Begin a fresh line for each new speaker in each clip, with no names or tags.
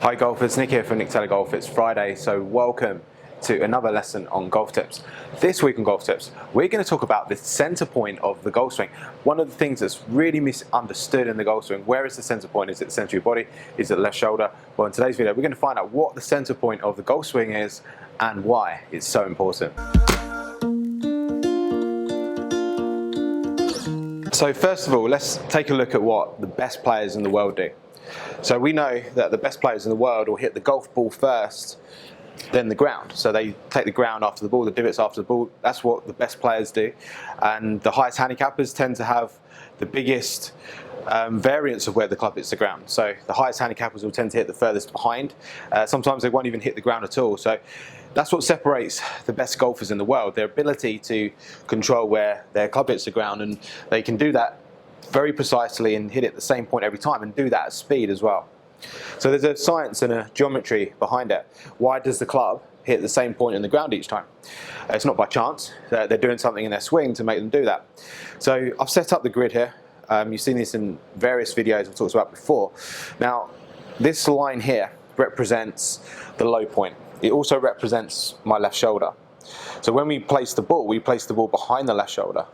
Hi golfers, Nick here from Nick Taylor Golf. It's Friday, so welcome to another lesson on golf tips. This week on golf tips, we're going to talk about the center point of the golf swing. One of the things that's really misunderstood in the golf swing, where is the center point? Is it the center of your body? Is it the left shoulder? Well, in today's video, we're going to find out what the center point of the golf swing is and why it's so important. So first of all, let's take a look at what the best players in the world do. So we know that the best players in the world will hit the golf ball first, then the ground. So they take the ground after the ball, the divots after the ball. That's what the best players do. And the highest handicappers tend to have the biggest variance of where the club hits the ground. So the highest handicappers will tend to hit the furthest behind. Sometimes they won't even hit the ground at all. So that's what separates the best golfers in the world, their ability to control where their club hits the ground, and they can do that very precisely and hit it at the same point every time and do that at speed as well. So there's a science and a geometry behind it. Why does the club hit the same point in the ground each time? It's not by chance. They're doing something in their swing to make them do that. So I've set up the grid here. You've seen this in various videos I've talked about before. Now this line here represents the low point. It also represents my left shoulder. So when we place the ball behind the left shoulder.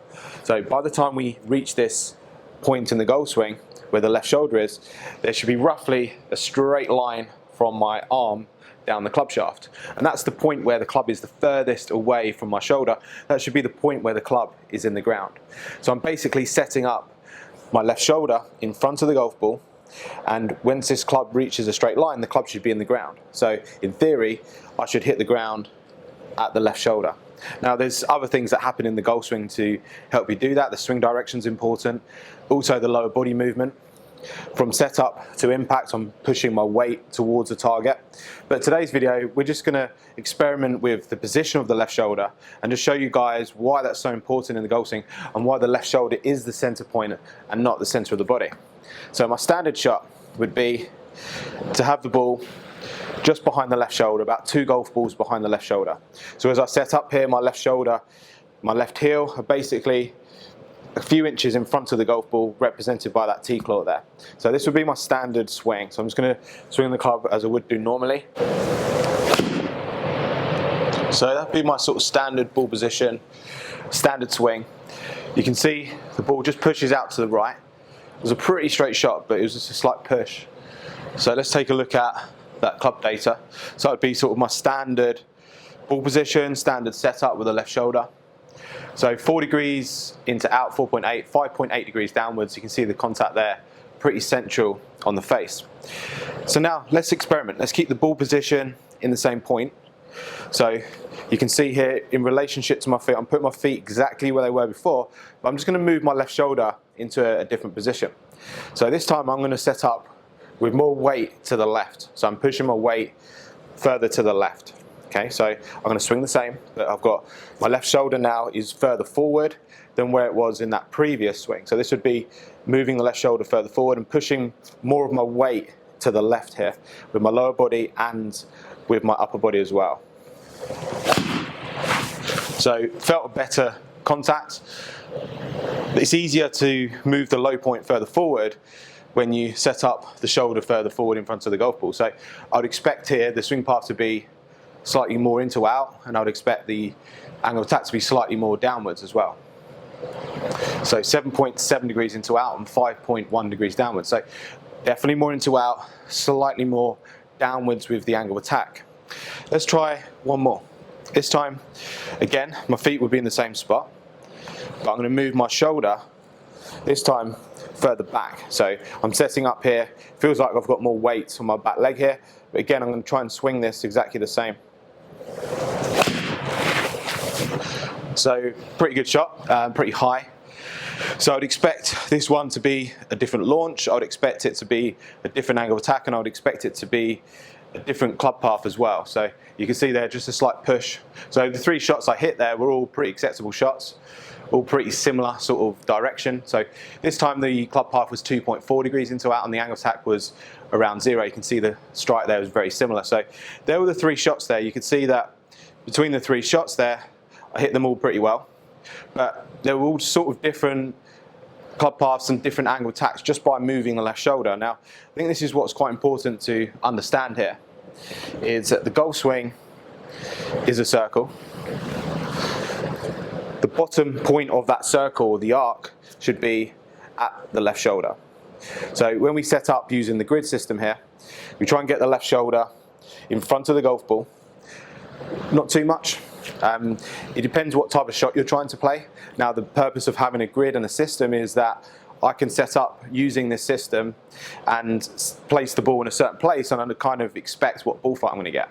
So by the time we reach this point in the golf swing where the left shoulder is, there should be roughly a straight line from my arm down the club shaft, and that's the point where the club is the furthest away from my shoulder. That should be the point where the club is in the ground. So I'm basically setting up my left shoulder in front of the golf ball, and once this club reaches a straight line, the club should be in the ground. So in theory, I should hit the ground at the left shoulder. Now there's other things that happen in the golf swing to help you do that. The swing direction is important. Also the lower body movement. From setup to impact, I'm pushing my weight towards the target. But today's video, we're just going to experiment with the position of the left shoulder and just show you guys why that's so important in the golf swing and why the left shoulder is the center point and not the center of the body. So my standard shot would be to have the ball just behind the left shoulder, about 2 golf balls behind the left shoulder. So as I set up here, my left shoulder, my left heel are basically a few inches in front of the golf ball, represented by that T-claw there. So this would be my standard swing. So I'm just going to swing the club as I would do normally. So that'd be my sort of standard ball position, standard swing. You can see the ball just pushes out to the right. It was a pretty straight shot, but it was just a slight push. So let's take a look at that club data. So it'd be sort of my standard ball position, standard setup with the left shoulder. So 4 degrees into out, 4.8, 5.8 degrees downwards. You can see the contact there, pretty central on the face. So now let's experiment. Let's keep the ball position in the same point. So you can see here in relationship to my feet, I'm putting my feet exactly where they were before, but I'm just going to move my left shoulder into a different position. So this time I'm going to set up with more weight to the left. So I'm pushing my weight further to the left. Okay, so I'm going to swing the same, but I've got my left shoulder now is further forward than where it was in that previous swing. So this would be moving the left shoulder further forward and pushing more of my weight to the left here with my lower body and with my upper body as well. So felt a better contact. It's easier to move the low point further forward when you set up the shoulder further forward in front of the golf ball. So I would expect here the swing path to be slightly more into out, and I would expect the angle of attack to be slightly more downwards as well. So 7.7 degrees into out and 5.1 degrees downwards. So definitely more into out, slightly more downwards with the angle of attack. Let's try one more. This time, again, my feet would be in the same spot, but I'm going to move my shoulder this time further back. So I'm setting up here, feels like I've got more weight on my back leg here, but again I'm going to try and swing this exactly the same. So pretty good shot, pretty high. So I would expect this one to be a different launch, I would expect it to be a different angle of attack, and I would expect it to be a different club path as well. So you can see there just a slight push. So the 3 shots I hit there were all pretty acceptable shots, all pretty similar sort of direction. So this time the club path was 2.4 degrees into out and the angle of attack was around 0. You can see the strike there was very similar. So there were the 3 shots there. You could see that between the 3 shots there, I hit them all pretty well. But they were all sort of different club paths and different angle tacks just by moving the left shoulder. Now, I think this is what's quite important to understand here, is that the golf swing is a circle. The bottom point of that circle, the arc, should be at the left shoulder. So when we set up using the grid system here, we try and get the left shoulder in front of the golf ball. Not too much. It depends what type of shot you're trying to play. Now, the purpose of having a grid and a system is that I can set up using this system and place the ball in a certain place, and I kind of expect what ball flight I'm going to get.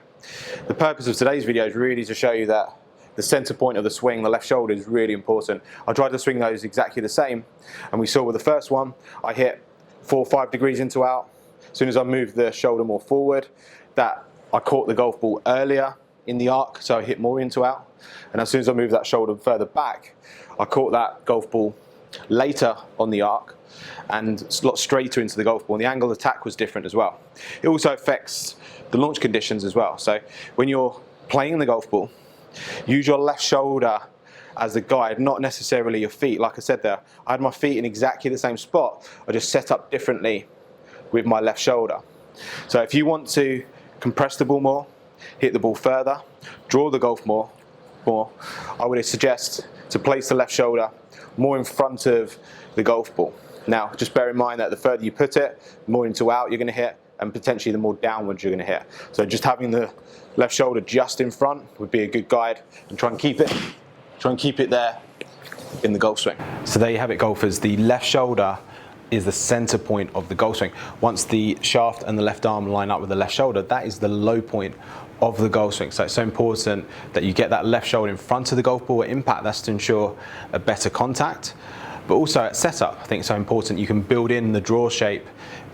The purpose of today's video is really to show you that the center point of the swing, the left shoulder, is really important. I tried to swing those exactly the same, and we saw with the first one, I hit 4 or 5 degrees into out. As soon as I moved the shoulder more forward, that I caught the golf ball earlier in the arc, so I hit more into out. And as soon as I moved that shoulder further back, I caught that golf ball later on the arc and a lot straighter into the golf ball. And the angle of attack was different as well. It also affects the launch conditions as well. So when you're playing the golf ball, use your left shoulder as the guide, not necessarily your feet. Like I said there, I had my feet in exactly the same spot. I just set up differently with my left shoulder. So if you want to compress the ball more, hit the ball further, draw the golf more, I would suggest to place the left shoulder more in front of the golf ball. Now, just bear in mind that the further you put it, the more into out you're going to hit, and potentially the more downwards you're going to hit. So just having the left shoulder just in front would be a good guide, and try and keep it there in the golf swing. So there you have it, golfers. The left shoulder is the center point of the golf swing. Once the shaft and the left arm line up with the left shoulder, that is the low point of the golf swing. So it's so important that you get that left shoulder in front of the golf ball at impact. That's to ensure a better contact. But also at setup, I think it's so important you can build in the draw shape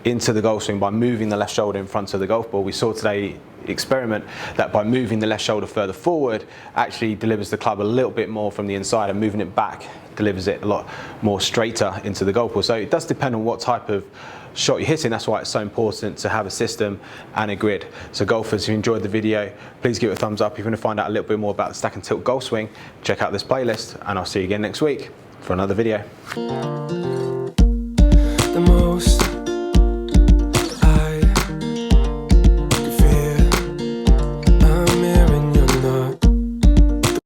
into the golf swing by moving the left shoulder in front of the golf ball. We saw today experiment that by moving the left shoulder further forward actually delivers the club a little bit more from the inside, and moving it back delivers it a lot more straighter into the golf ball. So it does depend on what type of shot you're hitting. That's why it's so important to have a system and a grid. So golfers, if you enjoyed the video, please give it a thumbs up. If you want to find out a little bit more about the stack and tilt golf swing, check out this playlist, and I'll see you again next week for another video.
The most